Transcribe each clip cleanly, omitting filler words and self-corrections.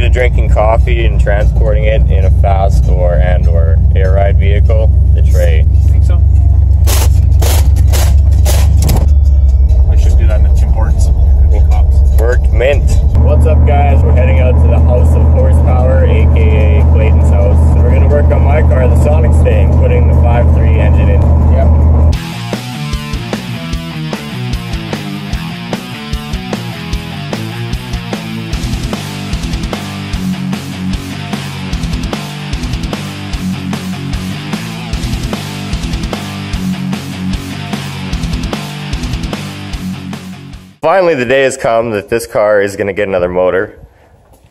to drinking coffee and transporting it in a fast or air ride vehicle, the tray. I think so. I should do that in Tim Hortons. Could be cops. Worked mint. What's up, guys? We're heading out to the House of Horsepower, aka Clayton's house. So we're gonna work on my car, the SonicStang, putting the 5.3 engine in. Yep. Finally, the day has come that this car is going to get another motor.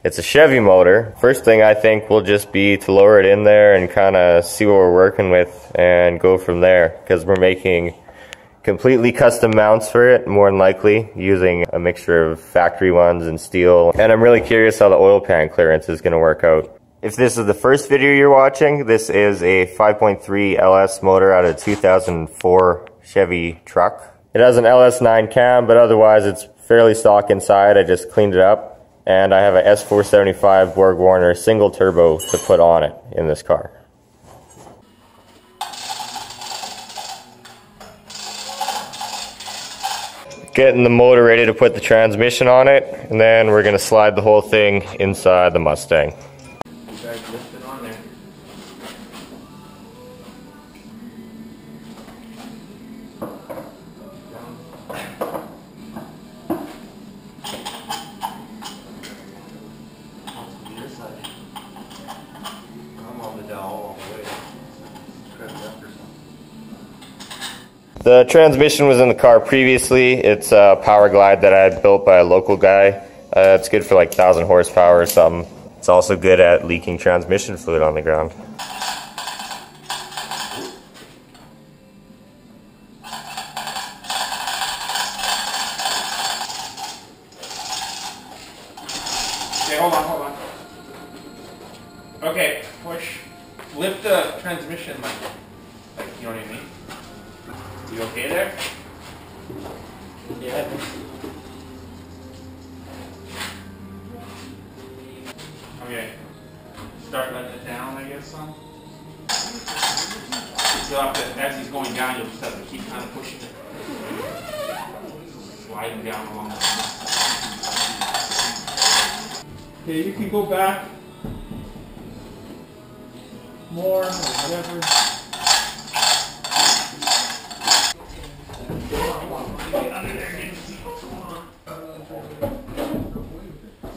It's a Chevy motor. First thing I think will just be to lower it in there and kind of see what we're working with and go from there, because we're making completely custom mounts for it, more than likely, using a mixture of factory ones and steel. And I'm really curious how the oil pan clearance is going to work out. If this is the first video you're watching, this is a 5.3 LS motor out of a 2004 Chevy truck. It has an LS9 cam, but otherwise it's fairly stock inside. I just cleaned it up, and I have a S475 Borg Warner single turbo to put on it in this car. Getting the motor ready to put the transmission on it, and then we're going to slide the whole thing inside the Mustang. The transmission was in the car previously. It's a Power Glide that I had built by a local guy. It's good for like 1,000 horsepower or something. It's also good at leaking transmission fluid on the ground. Okay, hold on. Okay, push. Lift the transmission like, you know what I mean? You okay there? Yeah. Okay. Start letting it down, I guess, son. You'll have to, as he's going down, you'll just have to keep kind of pushing it. Sliding down along the Okay, you can go back more or whatever.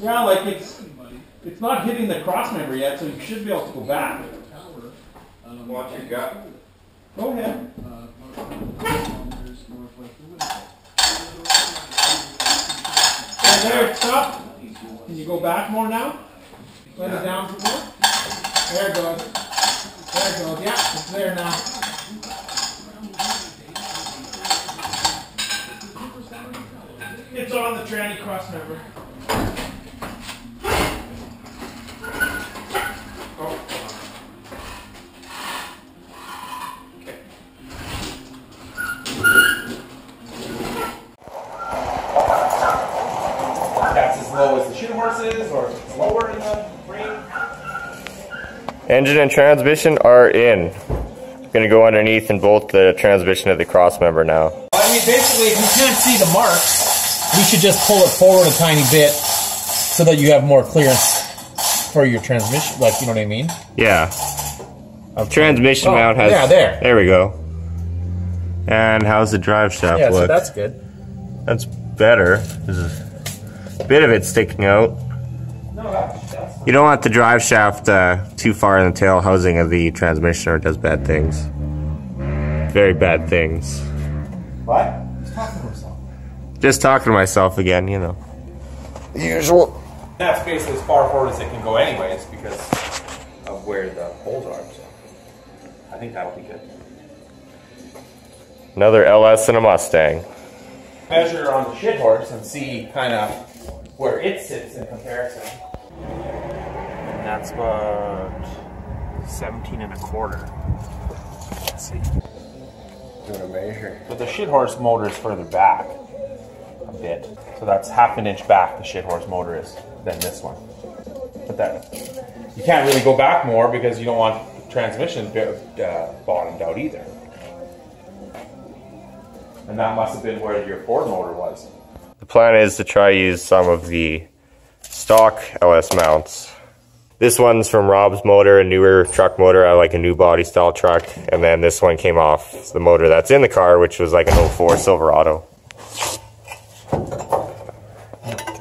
Yeah, like it's not hitting the cross member yet, so you should be able to go back. Watch your gut. Go ahead. There, stop. Can you go back more now? Let it down some more. There it goes. There it goes. Yeah, it's there now. It's on the tranny cross member. As the shit horse is, or it's lower in the frame? Engine and transmission are in. I'm going to go underneath and bolt the transmission of the cross member now. I mean, basically, if you can't see the marks, we should just pull it forward a tiny bit so that you have more clearance for your transmission. Like, you know what I mean? Yeah. Transmission mount has... Yeah, there. There we go. And how's the drive shaft look? Yeah, so that's good. That's better. There's a bit of it sticking out. You don't want the drive shaft too far in the tail housing of the transmission, or it does bad things. Very bad things. What? He's talking to himself. Just talking to myself again, you know. The usual. That's basically as far forward as it can go anyways, because of where the holes are, so I think that'll be good. Another LS and a Mustang. Measure on the shit horse and see kind of where it sits in comparison. And that's about 17 1/4. Let's see. Doing a measure. But the shit horse motor is further back a bit. So that's 1/2 inch back the shit horse motor is than this one. But that you can't really go back more because you don't want the transmission bottomed out either. And that must have been where your Ford motor was. The plan is to try use some of the stock LS mounts. This one's from Rob's motor, a newer truck motor. I like a new body style truck. And then this one came off the motor that's in the car, which was like an 04 Silverado. Okay,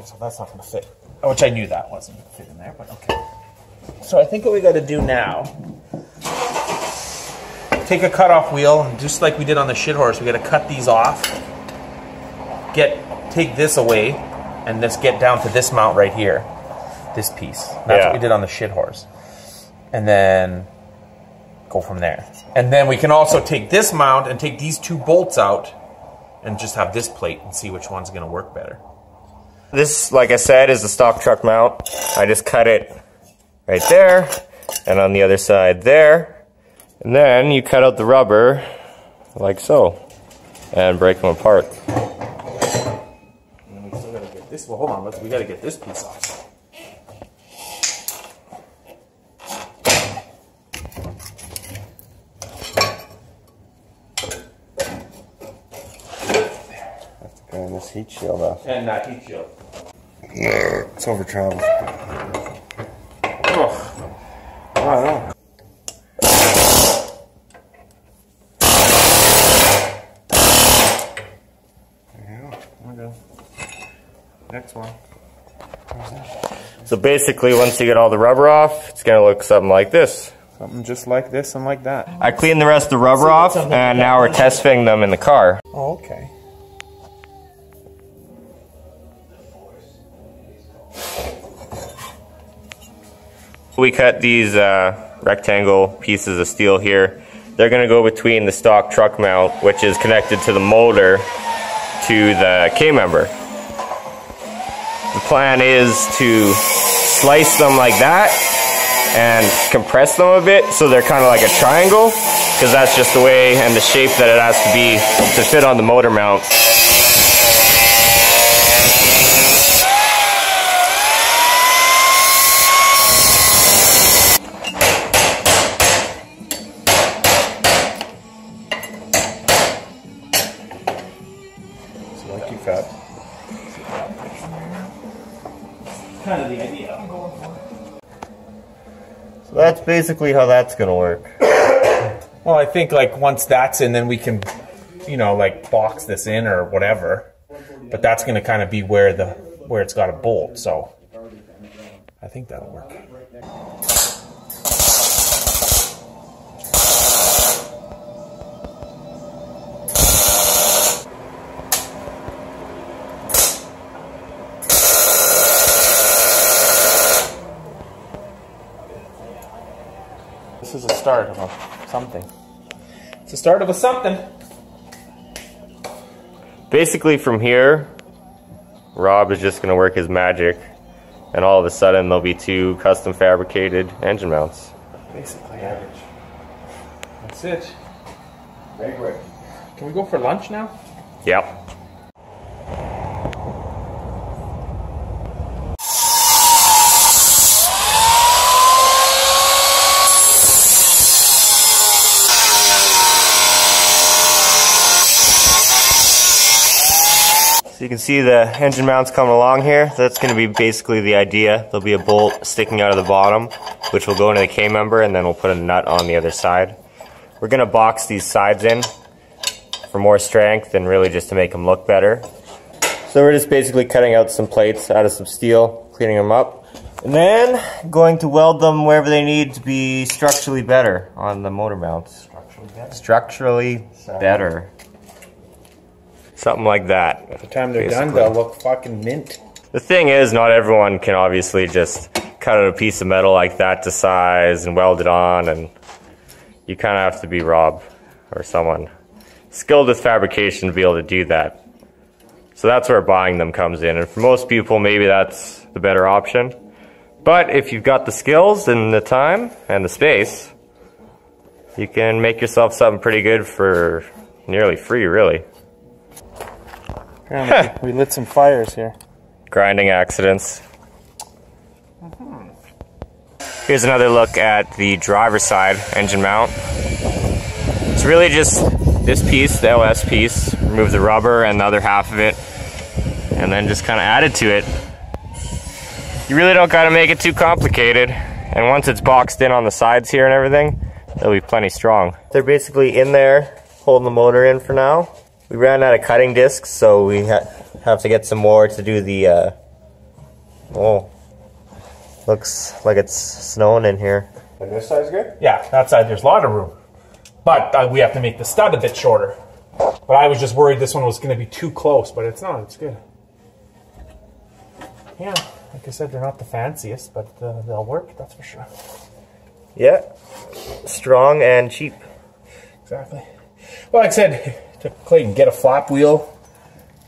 so that's not going to fit. Which I knew that wasn't going to fit in there, but okay. So I think what we got to do now, take a cutoff wheel, and just like we did on the shit horse, we got to cut these off. Take this away, and just get down to this mount right here. This piece. That's what we did on the shit horse. And then go from there. And then we can also take this mount and take these two bolts out and just have this plate and see which one's going to work better. This, like I said, is the stock truck mount. I just cut it right there and on the other side there. And then you cut out the rubber like so and break them apart. And then we still got to get this. Well, hold on. We got to get this piece off. And this heat shield off. And that heat shield. It's over traveled. Oh, I know. Okay. Next one. So basically, once you get all the rubber off, it's going to look something like this. Something just like this and like that. I cleaned the rest of the rubber off, and now we're test fitting them in the car. Oh, okay. We cut these rectangle pieces of steel here. They're going to go between the stock truck mount, which is connected to the motor, to the K-member. The plan is to slice them like that and compress them a bit so they're kind of like a triangle, because that's just the way and the shape that it has to be to fit on the motor mount. Kind of the idea I'm going for. So that's basically how that's going to work. Well, I think like once that's in, then we can, you know, like box this in or whatever. But that's going to kind of be where it's got a bolt. So I think that'll work. This is a start of a something. It's the start of a something. Basically from here, Rob is just going to work his magic, and all of a sudden there'll be two custom fabricated engine mounts. Basically, average. That's it. Very quick. Can we go for lunch now? Yep. So you can see the engine mounts coming along here. That's going to be basically the idea. There'll be a bolt sticking out of the bottom, which will go into the K-member, and then we'll put a nut on the other side. We're going to box these sides in for more strength and really just to make them look better. So we're just basically cutting out some plates out of some steel, cleaning them up, and then going to weld them wherever they need to be structurally better on the motor mounts. Structurally better. Something like that. By the time they're done, they'll look fucking mint. The thing is, not everyone can obviously just cut out a piece of metal like that to size and weld it on, and you kind of have to be Rob or someone skilled with fabrication to be able to do that. So that's where buying them comes in, and for most people maybe that's the better option. But if you've got the skills and the time and the space, you can make yourself something pretty good for nearly free, really. We lit some fires here. Grinding accidents. Here's another look at the driver's side engine mount. It's really just this piece, the LS piece. Remove the rubber and the other half of it, and then just kind of add it to it. You really don't got to make it too complicated. And once it's boxed in on the sides here and everything, they'll be plenty strong. They're basically in there, holding the motor in for now. We ran out of cutting discs, so we have to get some more to do the, oh, looks like it's snowing in here. And this side's good? Yeah, that side there's a lot of room. But we have to make the stud a bit shorter. But I was just worried this one was going to be too close, but it's not, it's good. Yeah, like I said, they're not the fanciest, but they'll work, that's for sure. Yeah, strong and cheap. Exactly. Well, like I said, to Clayton, get a flap wheel,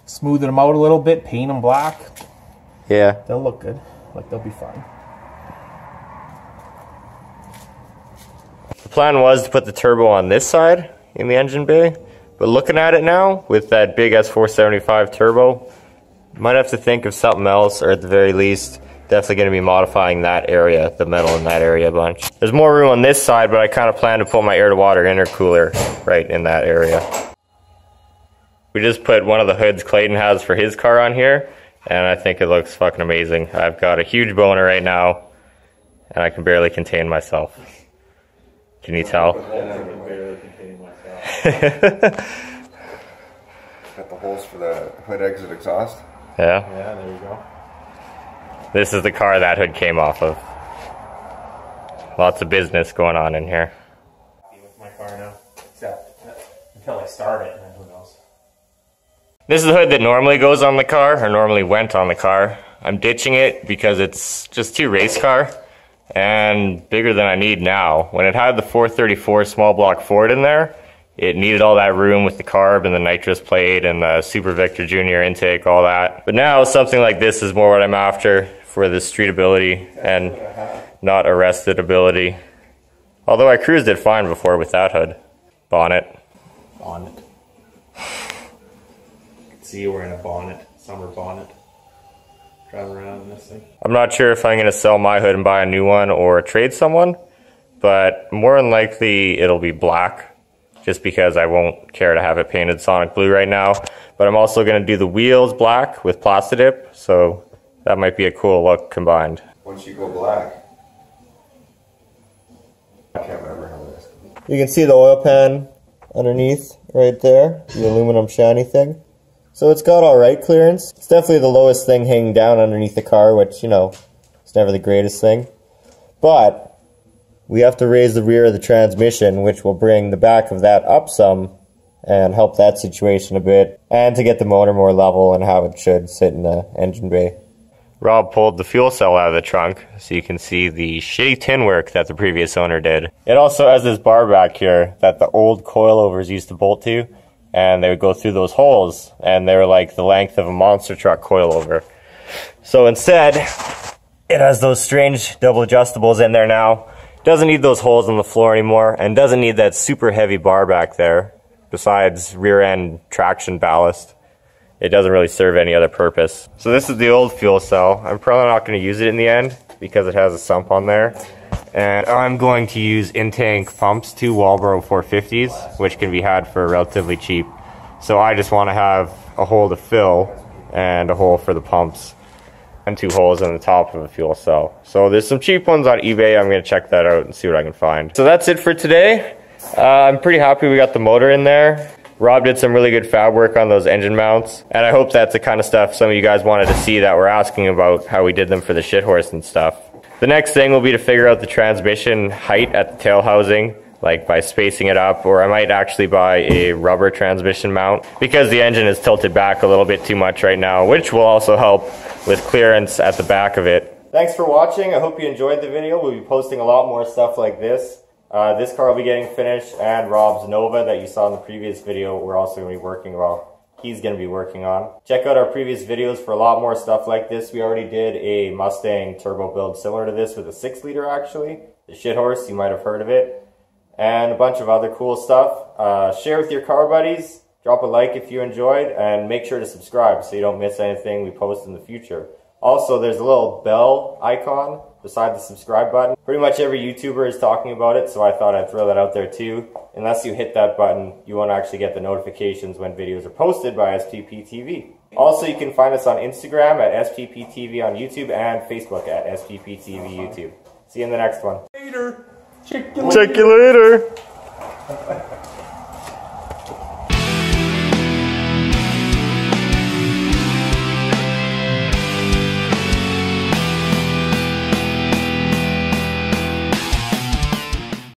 smooth them out a little bit, paint them black. Yeah. They'll look good, like they'll be fine. The plan was to put the turbo on this side in the engine bay, but looking at it now, with that big S475 turbo, might have to think of something else, or at the very least, definitely going to be modifying that area, the metal in that area a bunch. There's more room on this side, but I kind of plan to put my air-to-water intercooler right in that area. We just put one of the hoods Clayton has for his car on here, and I think it looks fucking amazing. I've got a huge boner right now, and I can barely contain myself. Can you tell? I can barely contain myself. Got the holes for the hood exit exhaust. Yeah? Yeah, there you go. This is the car that hood came off of. Lots of business going on in here. With my car now, except until I start it, and then who knows. This is the hood that normally goes on the car, or normally went on the car. I'm ditching it because it's just too race car and bigger than I need now. When it had the 434 small block Ford in there, it needed all that room with the carb and the nitrous plate and the Super Victor Jr. intake, all that. But now something like this is more what I'm after for the streetability and not arrested ability. Although I cruised it fine before with that hood. Bonnet. Bonnet. See, we're in a bonnet, summer bonnet. Driving around in this thing. I'm not sure if I'm going to sell my hood and buy a new one or trade someone, but more than likely it'll be black, just because I won't care to have it painted Sonic Blue right now. But I'm also going to do the wheels black with Plastidip, so that might be a cool look combined. Once you go black, I can't remember how it is. You can see the oil pan underneath right there, the aluminum shiny thing. So it's got alright clearance. It's definitely the lowest thing hanging down underneath the car, which, you know, it's never the greatest thing. But we have to raise the rear of the transmission, which will bring the back of that up some and help that situation a bit, and to get the motor more level and how it should sit in the engine bay. Rob pulled the fuel cell out of the trunk, so you can see the shitty tin work that the previous owner did. It also has this bar back here that the old coilovers used to bolt to, and they would go through those holes, and they were like the length of a monster truck coilover. So instead, it has those strange double adjustables in there now. Doesn't need those holes in the floor anymore, and doesn't need that super heavy bar back there, besides rear end traction ballast. It doesn't really serve any other purpose. So this is the old fuel cell. I'm probably not going to use it in the end, because it has a sump on there. And I'm going to use in-tank pumps, 2 Walbro 450s, which can be had for relatively cheap. So I just want to have a hole to fill and a hole for the pumps, and 2 holes in the top of a fuel cell. So there's some cheap ones on eBay. I'm going to check that out and see what I can find. So that's it for today. I'm pretty happy we got the motor in there. Rob did some really good fab work on those engine mounts, and I hope that's the kind of stuff some of you guys wanted to see that were asking about how we did them for the shit horse and stuff. The next thing will be to figure out the transmission height at the tail housing, like by spacing it up, or I might actually buy a rubber transmission mount because the engine is tilted back a little bit too much right now, which will also help with clearance at the back of it. Thanks for watching. I hope you enjoyed the video. We'll be posting a lot more stuff like this. This car will be getting finished, and Rob's Nova that you saw in the previous video, we're also going to be working, well, he's going to be working on. Check out our previous videos for a lot more stuff like this. We already did a Mustang turbo build similar to this with a 6-liter actually. The shit horse, you might have heard of it. And a bunch of other cool stuff. Share with your car buddies. Drop a like if you enjoyed, and make sure to subscribe so you don't miss anything we post in the future. Also, there's a little bell icon beside the subscribe button. Pretty much every YouTuber is talking about it, so I thought I'd throw that out there too. Unless you hit that button, you won't actually get the notifications when videos are posted by SPPTV. Also, you can find us on Instagram at SPPTV on YouTube and Facebook at SPPTV YouTube. See you in the next one. Later. Check you later.